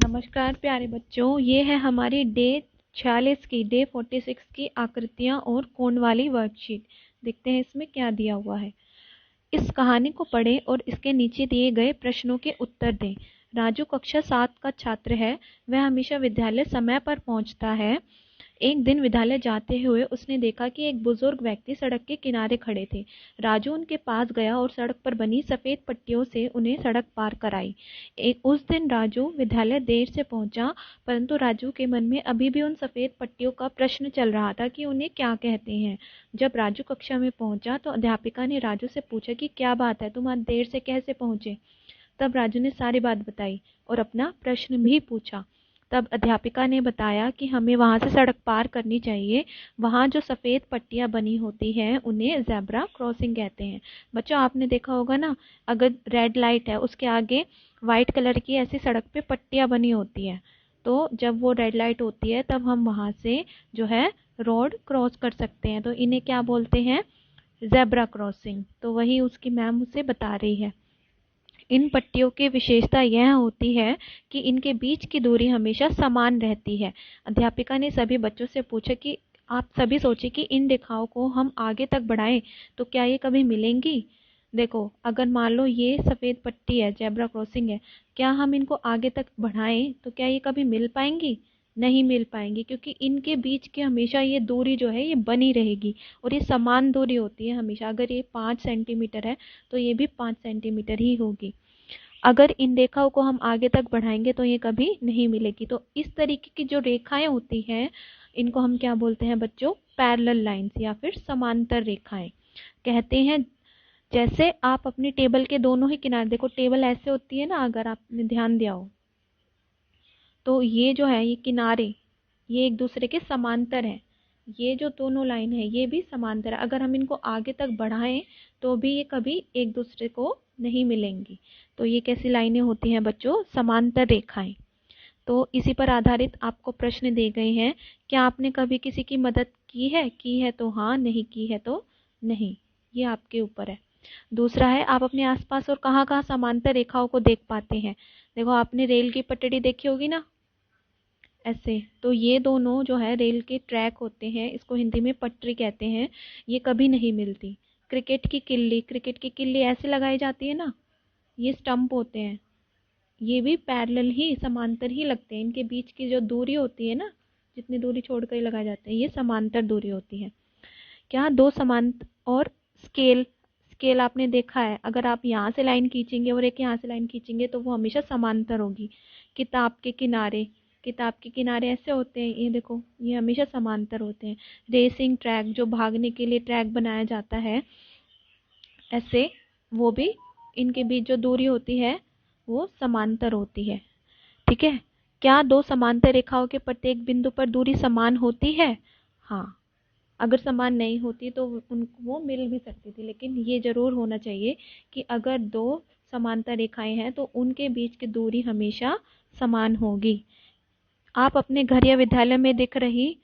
नमस्कार प्यारे बच्चों, ये है हमारी डे 46 की आकृतियाँ और कोण वाली वर्कशीट। देखते हैं इसमें क्या दिया हुआ है। इस कहानी को पढ़ें और इसके नीचे दिए गए प्रश्नों के उत्तर दें। राजू कक्षा 7 का छात्र है। वह हमेशा विद्यालय समय पर पहुंचता है। एक दिन विद्यालय जाते हुए उसने देखा कि एक बुजुर्ग व्यक्ति सड़क के किनारे खड़े थे। राजू उनके पास गया और सड़क पर बनी सफेद पट्टियों से उन्हें सड़क पार कराई। उस दिन राजू विद्यालय देर से पहुंचा, परंतु राजू के मन में अभी भी उन सफेद पट्टियों का प्रश्न चल रहा था कि उन्हें क्या कहते हैं। जब राजू कक्षा में पहुंचा तो अध्यापिका ने राजू से पूछा कि क्या बात है, तुम आज देर से कैसे पहुंचे। तब राजू ने सारी बात बताई और अपना प्रश्न भी पूछा। तब अध्यापिका ने बताया कि हमें वहाँ से सड़क पार करनी चाहिए। वहाँ जो सफ़ेद पट्टियाँ बनी होती हैं उन्हें ज़ेब्रा क्रॉसिंग कहते हैं। बच्चों, आपने देखा होगा ना, अगर रेड लाइट है उसके आगे वाइट कलर की ऐसी सड़क पे पट्टियाँ बनी होती हैं, तो जब वो रेड लाइट होती है तब हम वहाँ से जो है रोड क्रॉस कर सकते हैं। तो इन्हें क्या बोलते हैं? Zebra crossing. तो वही उसकी मैम उसे बता रही है। इन पट्टियों की विशेषता यह होती है कि इनके बीच की दूरी हमेशा समान रहती है। अध्यापिका ने सभी बच्चों से पूछा कि आप सभी सोचें कि इन रेखाओं को हम आगे तक बढ़ाएं तो क्या ये कभी मिलेंगी। देखो, अगर मान लो ये सफ़ेद पट्टी है, जेब्रा क्रॉसिंग है, क्या हम इनको आगे तक बढ़ाएं तो क्या ये कभी मिल पाएंगी? नहीं मिल पाएंगी, क्योंकि इनके बीच की हमेशा ये दूरी जो है ये बनी रहेगी और ये समान दूरी होती है हमेशा। अगर ये 5 सेंटीमीटर है तो ये भी 5 सेंटीमीटर ही होगी। अगर इन रेखाओं को हम आगे तक बढ़ाएंगे तो ये कभी नहीं मिलेगी। तो इस तरीके की जो रेखाएं होती हैं इनको हम क्या बोलते हैं बच्चों? पैरेलल लाइंस या फिर समांतर रेखाएं कहते हैं। जैसे आप अपनी टेबल के दोनों ही किनारे देखो, टेबल ऐसे होती है ना, अगर आपने ध्यान दिया हो तो ये जो है ये किनारे ये एक दूसरे के समांतर हैं। ये जो दोनों लाइन है ये भी समांतर है। अगर हम इनको आगे तक बढ़ाएं तो भी ये कभी एक दूसरे को नहीं मिलेंगी। तो ये कैसी लाइनें होती हैं बच्चों? समांतर रेखाएं। तो इसी पर आधारित आपको प्रश्न दिए गए हैं। क्या आपने कभी किसी की मदद की है तो हाँ, नहीं की है तो नहीं। ये आपके ऊपर है। दूसरा है, आप अपने आसपास और कहाँ कहाँ समांतर रेखाओं को देख पाते हैं। देखो, आपने रेल की पटड़ी देखी होगी ना, ऐसे। तो ये दोनों जो है रेल के ट्रैक होते हैं, इसको हिंदी में पटरी कहते हैं। ये कभी नहीं मिलती। क्रिकेट की किल्ली ऐसे लगाई जाती है ना, ये स्टंप होते हैं, ये भी पैरेलल ही समांतर ही लगते हैं। इनके बीच की जो दूरी होती है ना, जितनी दूरी छोड़कर ही लगाए जाते हैं, ये समांतर दूरी होती है। क्या दो समांतर और स्केल स्केल आपने देखा है, अगर आप यहाँ से लाइन खींचेंगे और एक यहाँ से लाइन खींचेंगे तो वो हमेशा समांतर होगी। किताब के किनारे किताब के किनारे ऐसे होते हैं, ये देखो, ये हमेशा समांतर होते हैं। रेसिंग ट्रैक, जो भागने के लिए ट्रैक बनाया जाता है, ऐसे वो भी इनके बीच जो दूरी होती है वो समांतर होती है। ठीक है। क्या दो समांतर रेखाओं के प्रत्येक बिंदु पर दूरी समान होती है? हाँ। अगर समान नहीं होती तो वो मिल भी सकती थी, लेकिन ये जरूर होना चाहिए कि अगर दो समांतर रेखाएं हैं तो उनके बीच की दूरी हमेशा समान होगी। आप अपने घर या विद्यालय में दिख रही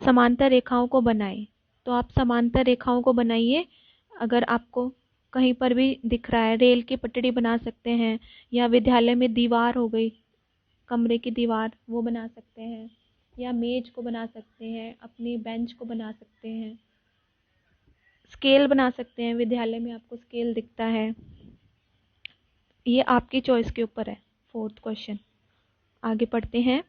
समांतर रेखाओं को बनाएं। तो आप समांतर रेखाओं को बनाइए। अगर आपको कहीं पर भी दिख रहा है, रेल की पटड़ी बना सकते हैं, या विद्यालय में दीवार हो गई, कमरे की दीवार, वो बना सकते हैं, या मेज को बना सकते हैं, अपनी बेंच को बना सकते हैं, स्केल बना सकते हैं। विद्यालय में आपको स्केल दिखता है, ये आपकी चॉइस के ऊपर है। 4th क्वेश्चन, आगे पढ़ते हैं।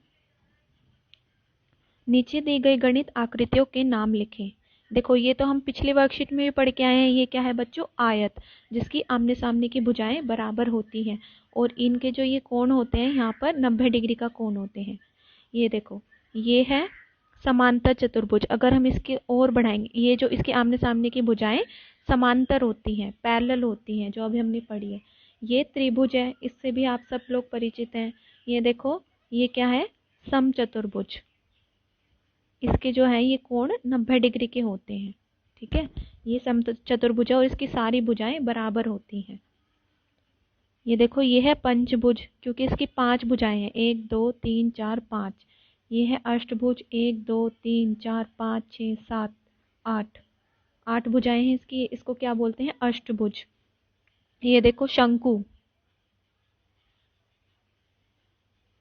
नीचे दी गई गणित आकृतियों के नाम लिखें। देखो, ये तो हम पिछली वर्कशीट में भी पढ़ के आए हैं। ये क्या है बच्चों? आयत, जिसकी आमने सामने की भुजाएं बराबर होती हैं और इनके जो ये कोण होते हैं यहाँ पर 90 डिग्री का कोण होते हैं। ये देखो, ये है समांतर चतुर्भुज। अगर हम इसके और बढ़ाएंगे, ये जो इसके आमने सामने की भुजाएं समांतर होती हैं, पैरेलल होती हैं, जो अभी हमने पढ़ी है। ये त्रिभुज है, इससे भी आप सब लोग परिचित हैं। ये देखो, ये क्या है? समचतुर्भुज। इसके जो है ये कोण 90 डिग्री के होते हैं। ठीक है। ये समचतुर्भुज है और इसकी सारी भुजाएं बराबर होती हैं। ये देखो, ये है पंचभुज, क्योंकि इसकी 5 भुजाएं हैं, 1 2 3 4 5। ये है अष्टभुज, 1 2 3 4 5 6 7 8। 8 भुजाएं हैं इसकी, इसको क्या बोलते हैं? अष्टभुज। ये देखो शंकु,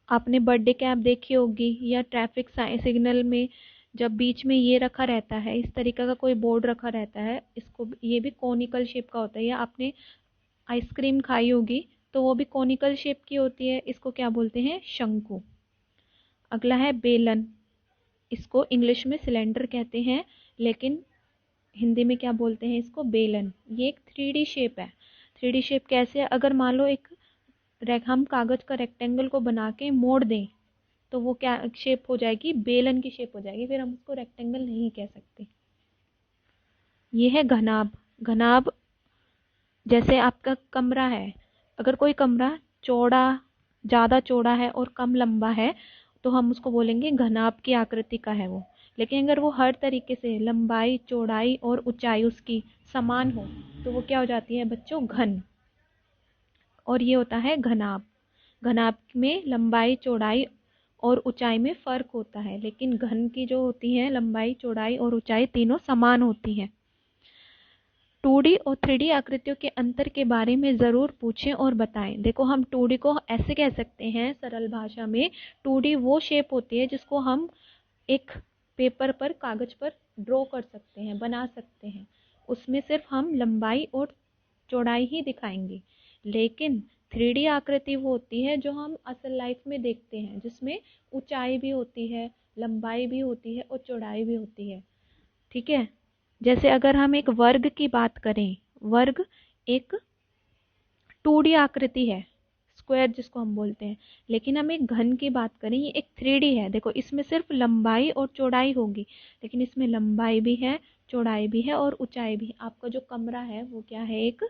आपने बर्थडे कैप देखी होगी, या ट्रैफिक सिग्नल में जब बीच में ये रखा रहता है, इस तरीके का कोई बोर्ड रखा रहता है, इसको ये भी कोनिकल शेप का होता है। या आपने आइसक्रीम खाई होगी तो वो भी कोनिकल शेप की होती है, इसको क्या बोलते हैं? शंकु। अगला है बेलन। इसको इंग्लिश में सिलेंडर कहते हैं, लेकिन हिंदी में क्या बोलते हैं इसको? बेलन। ये एक 3D शेप है। 3D शेप कैसे है? अगर मान लो एक हम कागज का रेक्टेंगल को बना के मोड़ दें तो वो क्या शेप हो जाएगी? बेलन की शेप हो जाएगी, फिर हम उसको रेक्टेंगल नहीं कह सकते। ये है घनाभ। घनाभ जैसे आपका कमरा है, अगर कोई कमरा चौड़ा, ज़्यादा चौड़ा है और कम लंबा है तो हम उसको बोलेंगे घनाभ की आकृति का है वो। लेकिन अगर वो हर तरीके से लंबाई, चौड़ाई और ऊंचाई उसकी समान हो तो वो क्या हो जाती है बच्चों? घन। और ये होता है घनाभ। घनाभ में लंबाई, चौड़ाई और ऊंचाई में फर्क होता है, लेकिन घन की जो होती है लंबाई, चौड़ाई और ऊंचाई तीनों समान होती है। 2D और 3D आकृतियों के अंतर के बारे में ज़रूर पूछें और बताएं। देखो, हम 2D को ऐसे कह सकते हैं सरल भाषा में, 2D वो शेप होती है जिसको हम एक पेपर पर, कागज पर ड्रॉ कर सकते हैं, बना सकते हैं। उसमें सिर्फ हम लंबाई और चौड़ाई ही दिखाएंगे। लेकिन 3D आकृति वो होती है जो हम असल लाइफ में देखते हैं, जिसमें ऊंचाई भी होती है, लंबाई भी होती है और चौड़ाई भी होती है। ठीक है? जैसे अगर हम एक वर्ग की बात करें, वर्ग एक 2D आकृति है, स्क्वायर जिसको हम बोलते हैं। लेकिन हम एक घन की बात करें, ये एक 3D है। देखो, इसमें सिर्फ लंबाई और चौड़ाई होगी, लेकिन इसमें लंबाई भी है, चौड़ाई भी है और ऊंचाई भी। आपका जो कमरा है वो क्या है? एक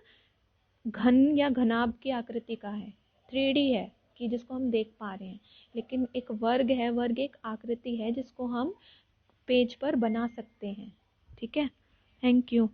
घन या घनाभ की आकृति का है, 3D है कि जिसको हम देख पा रहे हैं। लेकिन एक वर्ग है, वर्ग एक आकृति है जिसको हम पेज पर बना सकते हैं। ठीक है? Thank you.